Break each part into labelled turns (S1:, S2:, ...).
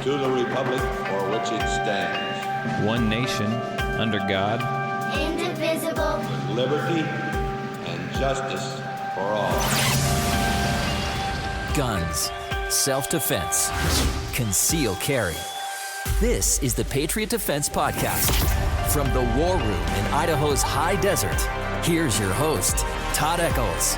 S1: to the republic for which it stands,
S2: one nation, under God,
S3: indivisible,
S1: with liberty and justice for all.
S4: Guns, self-defense, concealed carry. This is the Patriot Defense Podcast. From the war room in Idaho's high desert, here's your host, Todd Echols.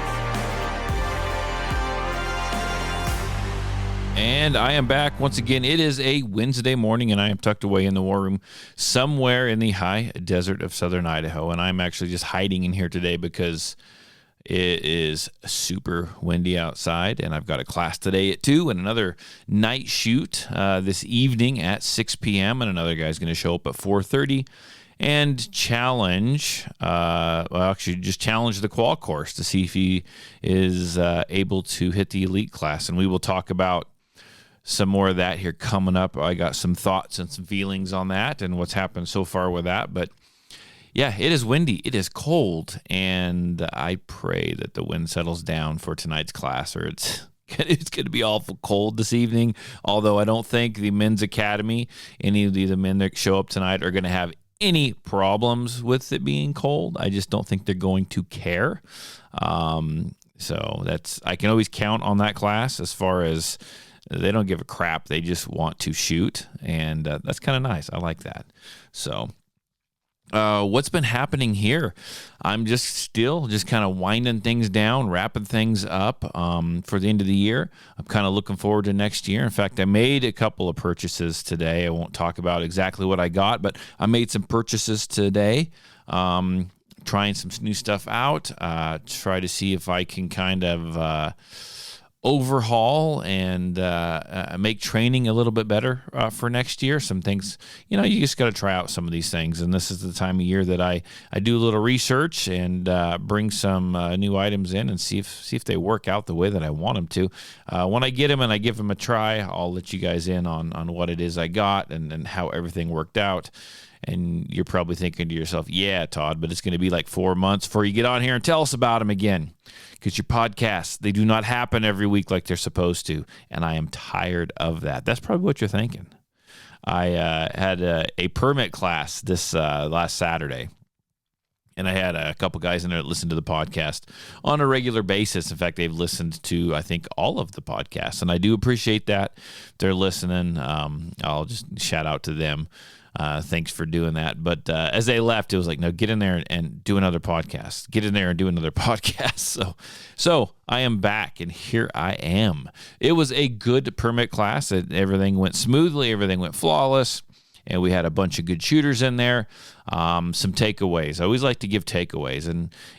S2: And I am back once again. It is a Wednesday morning, and I am tucked away in the war room somewhere in the high desert of southern Idaho. And I'm actually just hiding in here today because it is super windy outside, and I've got a class today at 2 and another night shoot this evening at 6 p.m. And another guy's going to show up at 4:30 and challenge, just challenge the qual course to see if he is able to hit the elite class. And we will talk about some more of that here coming up. I got some thoughts and some feelings on that and what's happened so far with that. But yeah, it is windy, it is cold, and I pray that the wind settles down for tonight's class, or it's going to be awful cold this evening. Although I don't think the men's academy, any of the men that show up tonight, are going to have any problems with it being cold. I just don't think they're going to care. So I can always count on that class as far as they don't give a crap. They just want to shoot, and that's kind of nice. I like that. So what's been happening here? I'm just kind of winding things down, wrapping things up for the end of the year. I'm kind of looking forward to next year. In fact, I made a couple of purchases today. I won't talk about exactly what I got, but I made some purchases today, trying some new stuff out, try to see if I can kind of overhaul and make training a little bit better for next year. Some things, you just got to try out some of these things. And this is the time of year that I do a little research and bring some new items in and see if they work out the way that I want them to. When I get them and I give them a try, I'll let you guys in on what it is I got and how everything worked out. And you're probably thinking to yourself, yeah, Todd, but it's going to be like 4 months before you get on here and tell us about them again. Because your podcasts, they do not happen every week like they're supposed to. And I am tired of that. That's probably what you're thinking. I had a permit class this last Saturday. And I had a couple guys in there that listen to the podcast on a regular basis. In fact, they've listened to, I think, all of the podcasts. And I do appreciate that. They're listening. I'll just shout out to them. Thanks for doing that. But as they left, it was like, no, get in there and do another podcast. Get in there and do another podcast. So I am back, and here I am. It was a good permit class. Everything went smoothly. Everything went flawless. And we had a bunch of good shooters in there. Some takeaways. I always like to give takeaways.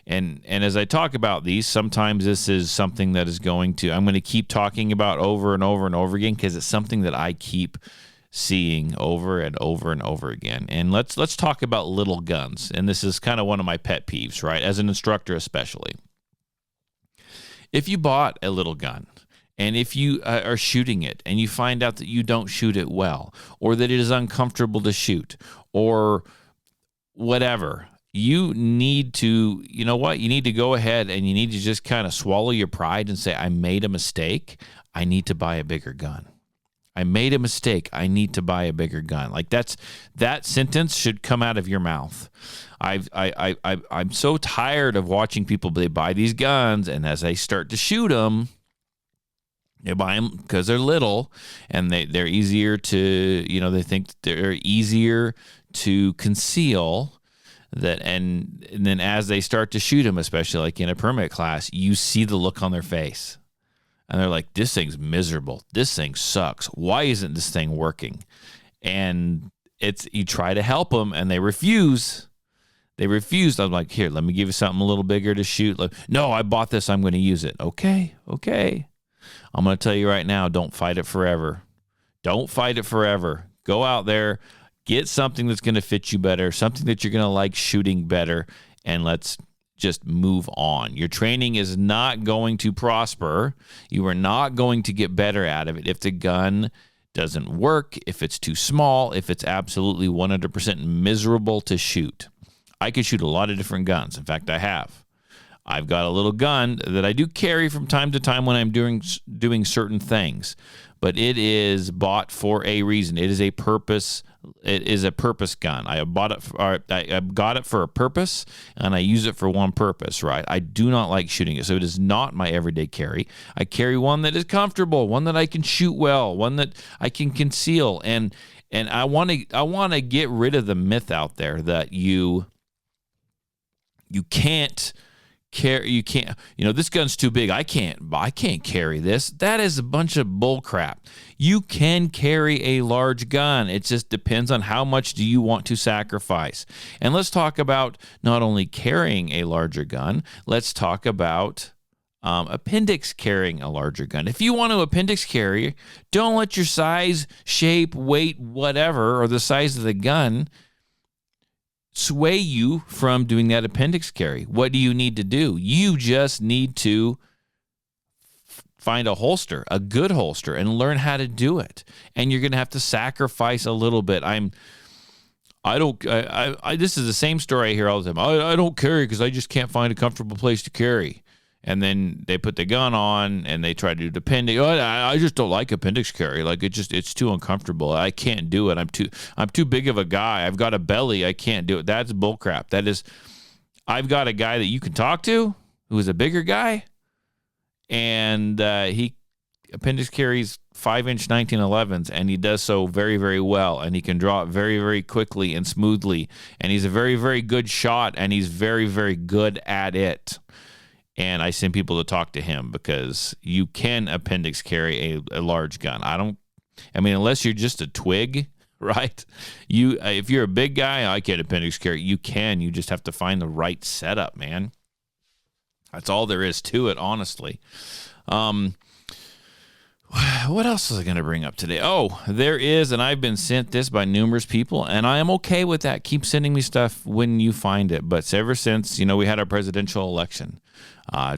S2: And as I talk about these, sometimes this is something that I'm going to keep talking about over and over and over again, because it's something that I keep seeing over and over and over again. And let's talk about little guns. And this is kind of one of my pet peeves, right? As an instructor especially. If you bought a little gun, and if you are shooting it and you find out that you don't shoot it well, or that it is uncomfortable to shoot, or whatever, you need to, you need to go ahead and you need to just kind of swallow your pride and say, I made a mistake. I need to buy a bigger gun. I made a mistake. I need to buy a bigger gun. Like that sentence should come out of your mouth. I'm so tired of watching people, they buy these guns, and as they start to shoot them, they buy them because they're little, and they're easier to, they think they're easier to conceal. And then as they start to shoot them, especially like in a permit class, you see the look on their face. And they're like, this thing's miserable. This thing sucks. Why isn't this thing working? And you try to help them, and they refuse. I'm like, here, let me give you something a little bigger to shoot. No, I bought this. I'm going to use it. Okay. I'm going to tell you right now, don't fight it forever. Don't fight it forever. Go out there, get something that's going to fit you better, something that you're going to like shooting better, and let's just move on. Your training is not going to prosper. You are not going to get better out of it if the gun doesn't work, if it's too small, if it's absolutely 100% miserable to shoot. I could shoot a lot of different guns. In fact, I have. I've got a little gun that I do carry from time to time when I'm doing certain things, but it is bought for a reason. It is a purpose. It is a purpose gun. I got it for a purpose, and I use it for one purpose, right? I do not like shooting it, so it is not my everyday carry. I carry one that is comfortable, one that I can shoot well, one that I can conceal, and I want to get rid of the myth out there that you can't carry, this gun's too big. I can't carry this. That is a bunch of bull crap. You can carry a large gun. It just depends on how much do you want to sacrifice. And let's talk about not only carrying a larger gun, let's talk about appendix carrying a larger gun. If you want to appendix carry, don't let your size, shape, weight, whatever, or the size of the gun sway you from doing that appendix carry. What do you need to do? You just need to find a holster, a good holster, and learn how to do it. And you're going to have to sacrifice a little bit. This is the same story I hear all the time. I don't carry because I just can't find a comfortable place to carry. And then they put the gun on and they try to do the appendix. I just don't like appendix carry. Like it's too uncomfortable. I can't do it. I'm too big of a guy. I've got a belly. I can't do it. That's bullcrap. I've got a guy that you can talk to who is a bigger guy, and he appendix carries 5-inch 1911s, and he does so very, very well, and he can draw it very, very quickly and smoothly, and he's a very, very good shot, and he's very, very good at it. And I send people to talk to him because you can appendix carry a large gun. Unless you're just a twig, right? If you're a big guy, I can't appendix carry. You can. You just have to find the right setup, man. That's all there is to it, honestly. What else was I going to bring up today? Oh, there is, and I've been sent this by numerous people, and I am okay with that. Keep sending me stuff when you find it. But ever since, we had our presidential election,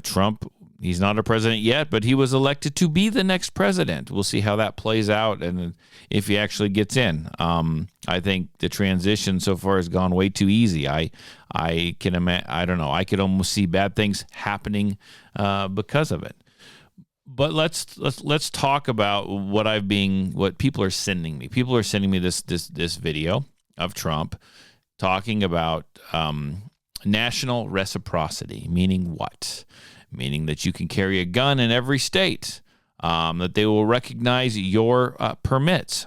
S2: Trump, he's not a president yet, but he was elected to be the next president. We'll see how that plays out and if he actually gets in. I think the transition so far has gone way too easy. I don't know. I could almost see bad things happening because of it. But let's talk about what people are sending me. People are sending me this video of Trump talking about national reciprocity, meaning what? Meaning that you can carry a gun in every state, that they will recognize your permits.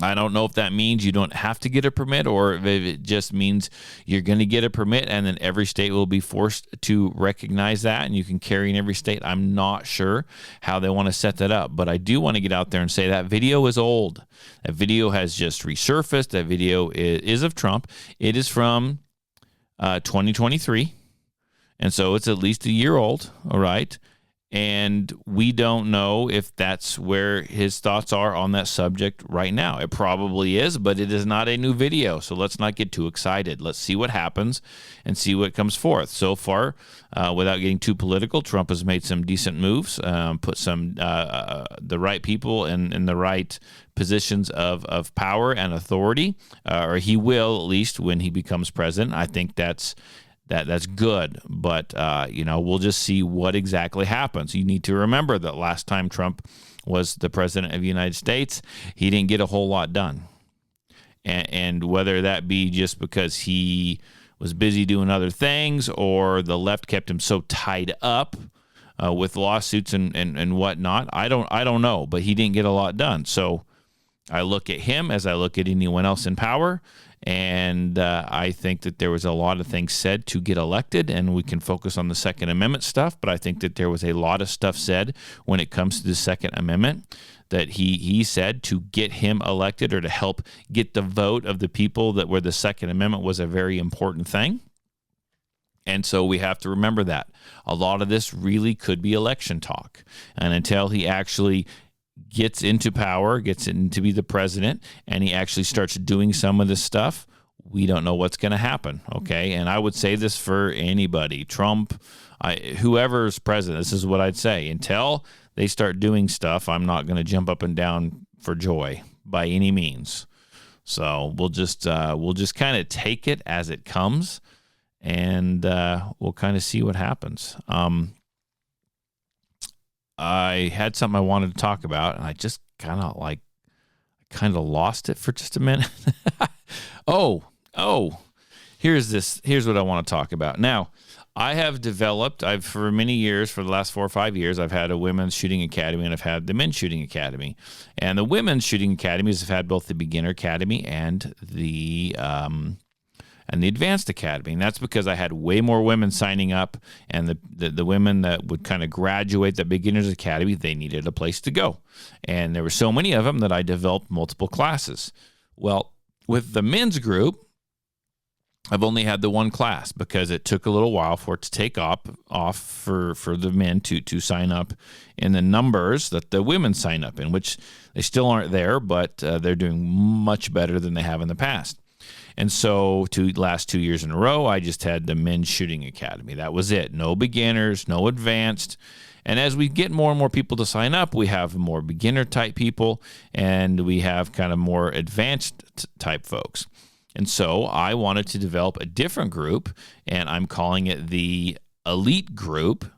S2: I don't know if that means you don't have to get a permit or if it just means you're going to get a permit and then every state will be forced to recognize that and you can carry in every state. I'm not sure how they want to set that up, but I do want to get out there and say that video is old. That video has just resurfaced. That video is of Trump. It is from 2023, and so it's at least a year old, all right? And we don't know if that's where his thoughts are on that subject right now. It probably is, but it is not a new video, so let's not get too excited. Let's see what happens and see what comes forth. So far, without getting too political, Trump has made some decent moves, put some the right people in the right positions of power and authority, or he will at least when he becomes president. I think that's good, but we'll just see what exactly happens. You need to remember that last time Trump was the president of the United States, he didn't get a whole lot done, and whether that be just because he was busy doing other things or the left kept him so tied up with lawsuits and whatnot, I don't know, but he didn't get a lot done. So I look at him as I look at anyone else in power. And I think that there was a lot of things said to get elected, and we can focus on the Second Amendment stuff, but I think that there was a lot of stuff said when it comes to the Second Amendment that he said to get him elected or to help get the vote of the people that where the Second Amendment was a very important thing. And so we have to remember that. A lot of this really could be election talk. And until he actually gets into power, gets in to be the president, and he actually starts doing some of this stuff, we don't know what's going to happen, okay? And I would say this for anybody, Trump, whoever's president, this is what I'd say. Until they start doing stuff, I'm not going to jump up and down for joy by any means. So we'll just kind of take it as it comes and we'll kind of see what happens. I had something I wanted to talk about, and I just kind of lost it for just a minute. Oh, here's what I want to talk about. Now, I have developed, for many years, for the last 4 or 5 years, I've had a women's shooting academy and I've had the men's shooting academy. And the women's shooting academies have had both the beginner academy and the advanced academy. And that's because I had way more women signing up, and the women that would kind of graduate the beginners academy, they needed a place to go. And there were so many of them that I developed multiple classes. Well, with the men's group, I've only had the one class because it took a little while for it to take off for the men to sign up in the numbers that the women sign up in, which they still aren't there, but they're doing much better than they have in the past. And so last 2 years in a row, I just had the men's shooting academy. That was it. No beginners, no advanced. And as we get more and more people to sign up, we have more beginner type people, and we have kind of more advanced type folks. And so I wanted to develop a different group, and I'm calling it the elite group,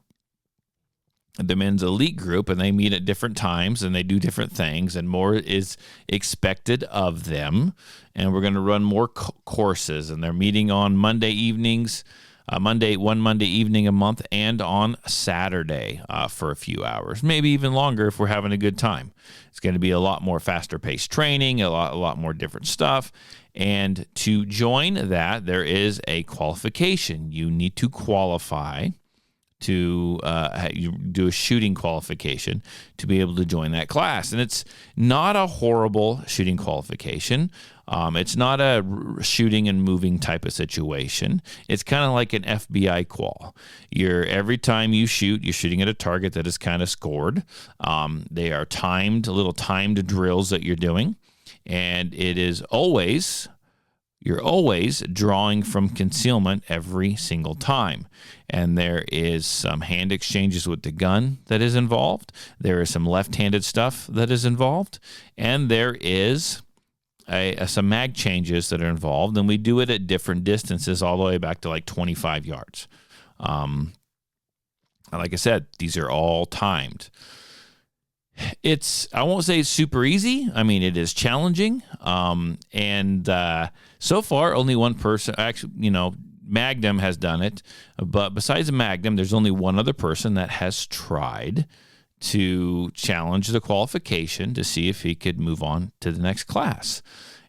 S2: the men's elite group, and they meet at different times and they do different things, and more is expected of them. And we're going to run more courses, and they're meeting on Monday evenings, one Monday evening a month, and on Saturday for a few hours, maybe even longer if we're having a good time. It's going to be a lot more faster paced training, a lot more different stuff. And to join that, there is a qualification. You need to qualify to you do a shooting qualification to be able to join that class. And it's not a horrible shooting qualification. It's not a shooting and moving type of situation. It's kind of like an FBI qual. Every time you shoot, you're shooting at a target that is kind of scored. They are little timed drills that you're doing. And it is you're always drawing from concealment every single time. And there is some hand exchanges with the gun that is involved. There is some left-handed stuff that is involved. And there is some mag changes that are involved. And we do it at different distances all the way back to like 25 yards. Like I said, these are all timed. I won't say it's super easy. I mean, it is challenging. And so far, only one person, actually, Magnum has done it. But besides Magnum, there's only one other person that has tried to challenge the qualification to see if he could move on to the next class.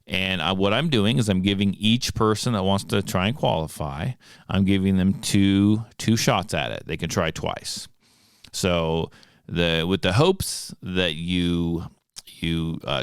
S2: And what I'm doing is I'm giving each person that wants to try and qualify, I'm giving them two shots at it. They can try twice. So with the hopes that you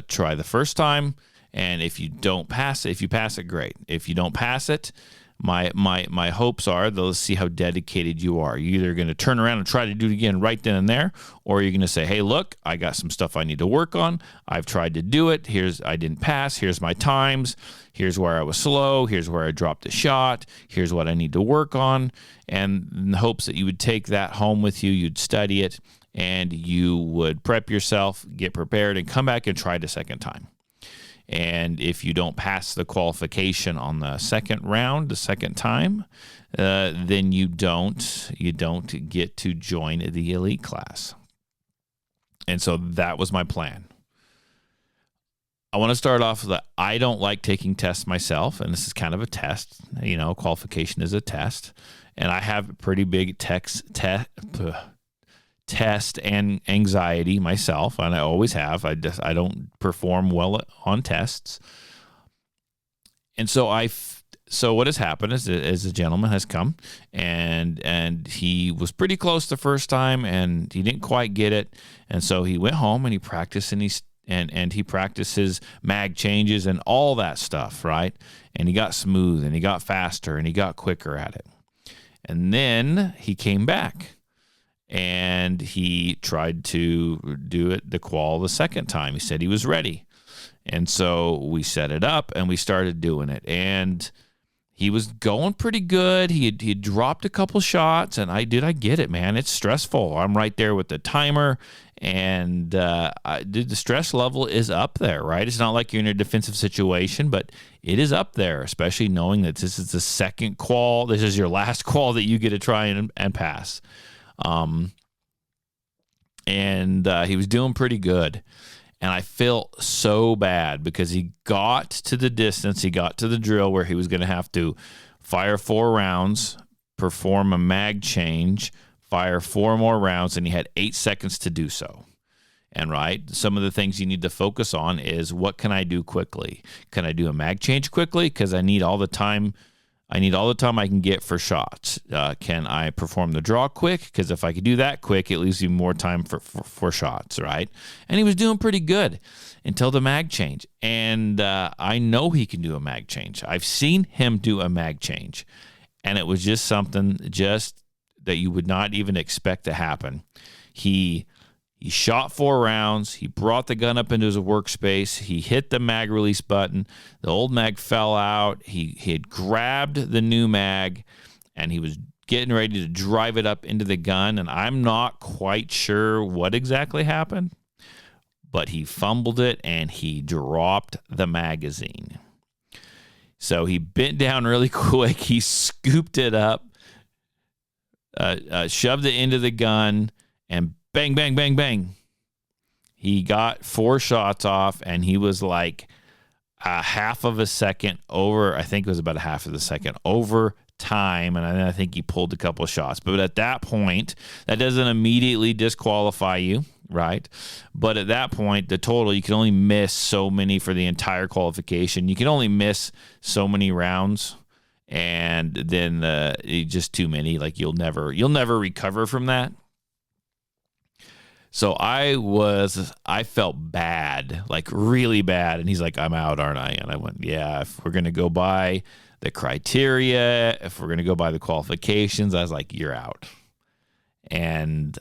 S2: try the first time, and if you don't pass it, if you pass it, great. If you don't pass it, my hopes are they'll see how dedicated you are. You're either going to turn around and try to do it again right then and there, or you're going to say, hey, look, I got some stuff I need to work on. I've tried to do it. I didn't pass. Here's my times. Here's where I was slow. Here's where I dropped a shot. Here's what I need to work on. And in the hopes that you would take that home with you, you'd study it, and you would prep yourself, get prepared, and come back and try it a second time. And if you don't pass the qualification on the second round, the second time, then you don't get to join the elite class. And so that was my plan. I want to start off with I don't like taking tests myself, and this is kind of a test. Qualification is a test, and I have a pretty big test and anxiety myself, and I always have. I don't perform well on tests. And so what has happened is a gentleman has come, and he was pretty close the first time, and he didn't quite get it. And so he went home and he practiced, and he practiced his mag changes and all that stuff, right? And he got smooth, and he got faster, and he got quicker at it. And then he came back, and he tried to do it the qual the second time. He said he was ready. And so we set it up, and we started doing it. And he was going pretty good. He had dropped a couple shots, and I get it, man. It's stressful. I'm right there with the timer, And the stress level is up there, right? It's not like you're in a defensive situation, but it is up there, especially knowing that this is the second qual. This is your last qual that you get to try and pass. And he was doing pretty good. And I felt so bad because he got to the distance, he got to the drill where he was going to have to fire 4 rounds, perform a mag change, fire 4 more rounds, and he had 8 seconds to do so. And some of the things you need to focus on is, what can I do quickly? Can I do a mag change quickly? Because I need all the time I can get for shots. Can I perform the draw quick? Because if I could do that quick, it leaves you more time for shots, right? And he was doing pretty good until the mag change. And I know he can do a mag change. I've seen him do a mag change. And it was just something that you would not even expect to happen. He shot 4 rounds. He brought the gun up into his workspace. He hit the mag release button. The old mag fell out. He had grabbed the new mag, and he was getting ready to drive it up into the gun. And I'm not quite sure what exactly happened, but he fumbled it, and he dropped the magazine. So he bent down really quick. He scooped it up, shoved it into the gun, and bang, bang, bang, bang. He got 4 shots off, and he was like a half of a second over. I think it was about a half of a second over time, and I think he pulled a couple of shots. But at that point, that doesn't immediately disqualify you, right? But at that point, the total, you can only miss so many for the entire qualification. You can only miss so many rounds, and then just too many. Like you'll never recover from that. So I felt bad, like really bad. And he's like, I'm out, aren't I? And I went, yeah, if we're going to go by the criteria, if we're going to go by the qualifications, I was like, you're out. And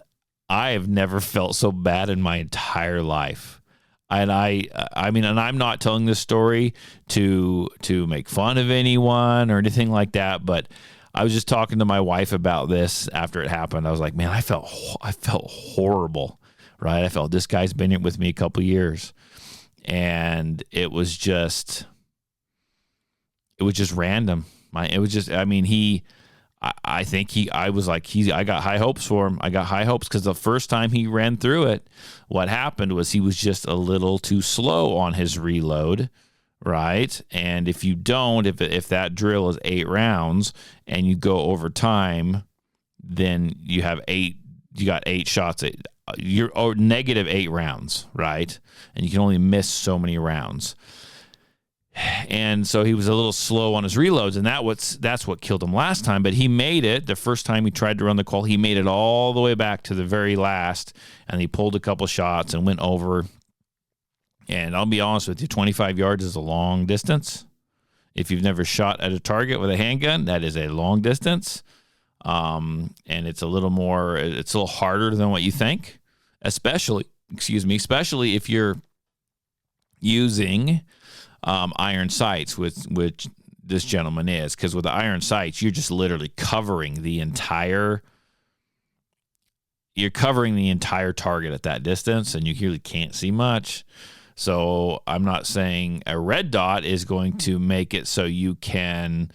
S2: I have never felt so bad in my entire life. And I mean, and I'm not telling this story to make fun of anyone or anything like that, but I was just talking to my wife about this after it happened. I was like, man, I felt horrible, right? I felt this guy's been with me a couple years, and it was just random. I got high hopes for him. I got high hopes because the first time he ran through it, what happened was he was just a little too slow on his reload. Right. And if you don't, if that drill is 8 rounds and you go over time, then you got 8 shots. You're negative 8 rounds. Right. And you can only miss so many rounds. And so he was a little slow on his reloads, and that's what killed him last time. But he made it the first time he tried to run the call. He made it all the way back to the very last, and he pulled a couple shots and went over. And I'll be honest with you, 25 yards is a long distance. If you've never shot at a target with a handgun, that is a long distance. And it's a little harder than what you think, especially if you're using iron sights, which this gentleman is. Because with the iron sights, you're just literally covering the entire target at that distance, and you really can't see much. So I'm not saying a red dot is going to make it so you can,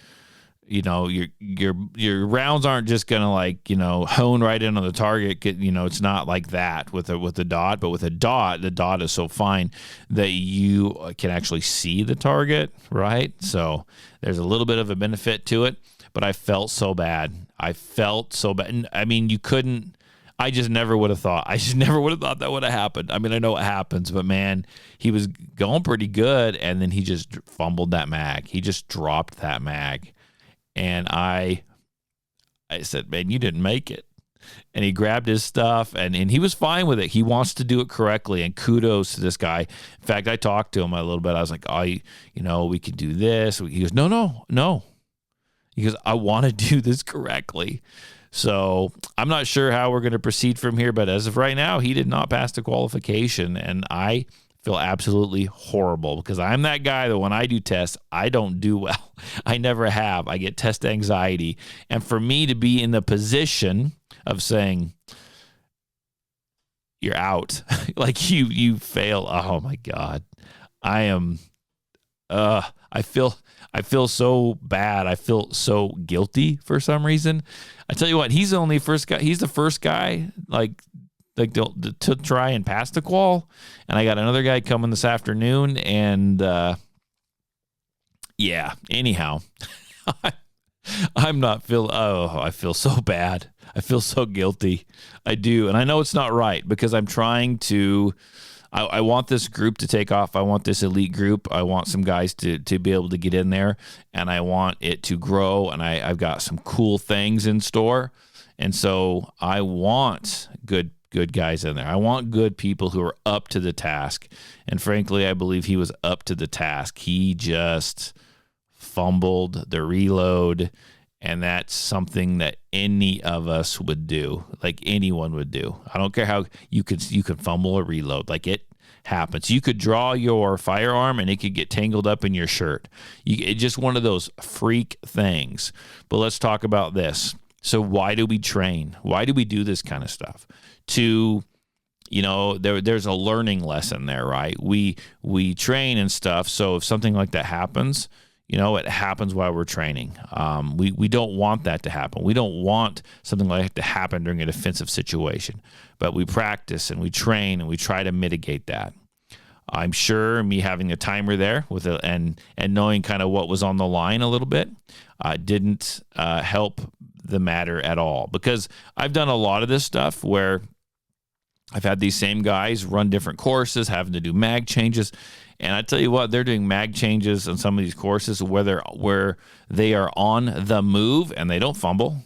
S2: your rounds aren't just going to hone right in on the target. It's not like that with a dot, but with a dot, the dot is so fine that you can actually see the target, right? So there's a little bit of a benefit to it, but I felt so bad. And, I mean, I just never would have thought. That would have happened. I mean, I know it happens, but man, he was going pretty good, and then he just fumbled that mag. He just dropped that mag, and I said, "Man, you didn't make it." And he grabbed his stuff, and he was fine with it. He wants to do it correctly, and kudos to this guy. In fact, I talked to him a little bit. I was like, we could do this. He goes, no. He goes, I want to do this correctly. So I'm not sure how we're going to proceed from here, but as of right now, he did not pass the qualification, and I feel absolutely horrible because I'm that guy that when I do tests, I don't do well. I never have. I get test anxiety, and for me to be in the position of saying, you're out. Like you fail. Oh my God. I am I feel so bad. I feel so guilty for some reason. I tell you what, he's the first guy to try and pass the qual. And I got another guy coming this afternoon, and yeah, anyhow, I feel so bad. I feel so guilty. I do. And I know it's not right, because I'm trying to, I want this group to take off. I want this elite group. I want some guys to be able to get in there, and I want it to grow. And I've got some cool things in store. And so I want good guys in there. I want good people who are up to the task. And frankly, I believe he was up to the task. He just fumbled the reload, and that's something that any of us would do, like anyone would do. I don't care how you could fumble a reload. Like, it happens. You could draw your firearm and it could get tangled up in your shirt. It's just one of those freak things. But let's talk about this. So why do we train? Why do we do this kind of stuff? There's a learning lesson there, right? We train and stuff. So if something like that happens, it happens while we're training. We don't want that to happen. We don't want something like that to happen during a defensive situation. But we practice and we train and we try to mitigate that. I'm sure me having a timer there and knowing kind of what was on the line a little bit didn't help the matter at all. Because I've done a lot of this stuff where I've had these same guys run different courses, having to do mag changes. And I tell you what, they're doing mag changes on some of these courses where they are on the move and they don't fumble.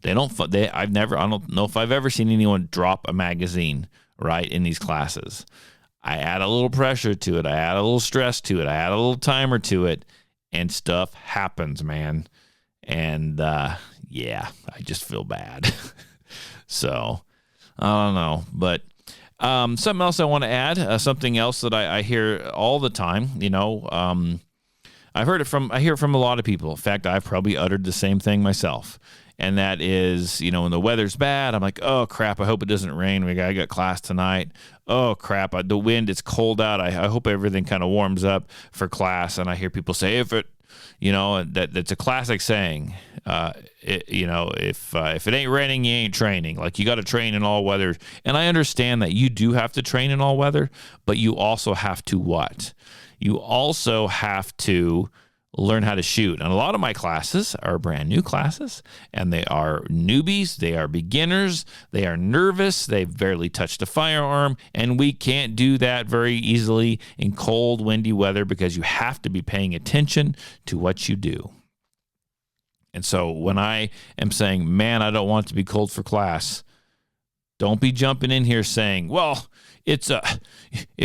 S2: I don't know if I've ever seen anyone drop a magazine, right, in these classes. I add a little pressure to it. I add a little stress to it. I add a little timer to it, and stuff happens, man. And yeah, I just feel bad. So I don't know, but something else I want to add, something else that I hear all the time, I hear it from a lot of people. In fact, I've probably uttered the same thing myself. And that is, when the weather's bad, I'm like, oh crap, I hope it doesn't rain. I got class tonight. Oh crap, the wind, it's cold out. I hope everything kind of warms up for class. And I hear people say, if it, that's a classic saying, if it ain't raining, you ain't training. Like, you got to train in all weather. And I understand that you do have to train in all weather, but you also have to what? You also have to learn how to shoot. And a lot of my classes are brand new classes, and they are newbies, they are beginners, they are nervous, they've barely touched a firearm, and we can't do that very easily in cold, windy weather, because you have to be paying attention to what you do. And so when I am saying, man, I don't want it to be cold for class, don't be jumping in here saying, well, it's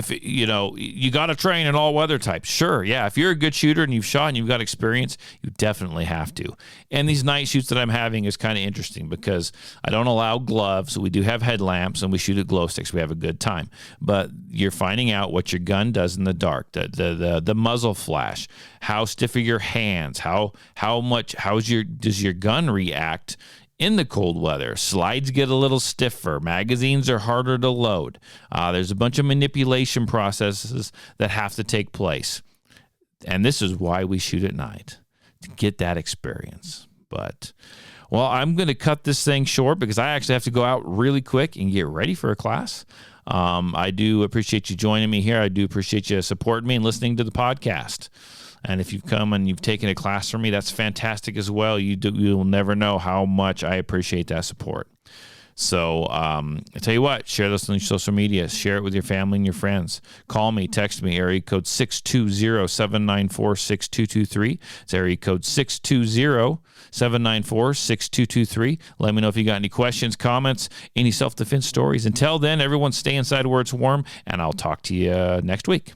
S2: you got to train in all weather types. Sure, yeah. If you're a good shooter and you've shot and you've got experience, you definitely have to. And these night shoots that I'm having is kind of interesting because I don't allow gloves. We do have headlamps and we shoot at glow sticks. We have a good time. But you're finding out what your gun does in the dark, the muzzle flash, how stiff are your hands, does your gun react in the cold weather. Slides get a little stiffer. Magazines are harder to load. There's a bunch of manipulation processes that have to take place. And this is why we shoot at night, to get that experience. But, well, I'm going to cut this thing short because I actually have to go out really quick and get ready for a class. I do appreciate you joining me here. I do appreciate you supporting me and listening to the podcast. And if you've come and you've taken a class from me, that's fantastic as well. You'll never know how much I appreciate that support. So I tell you what, share this on your social media. Share it with your family and your friends. Call me, text me, area code 620-794-6223. It's area code 620-794-6223. Let me know if you got any questions, comments, any self-defense stories. Until then, everyone stay inside where it's warm, and I'll talk to you next week.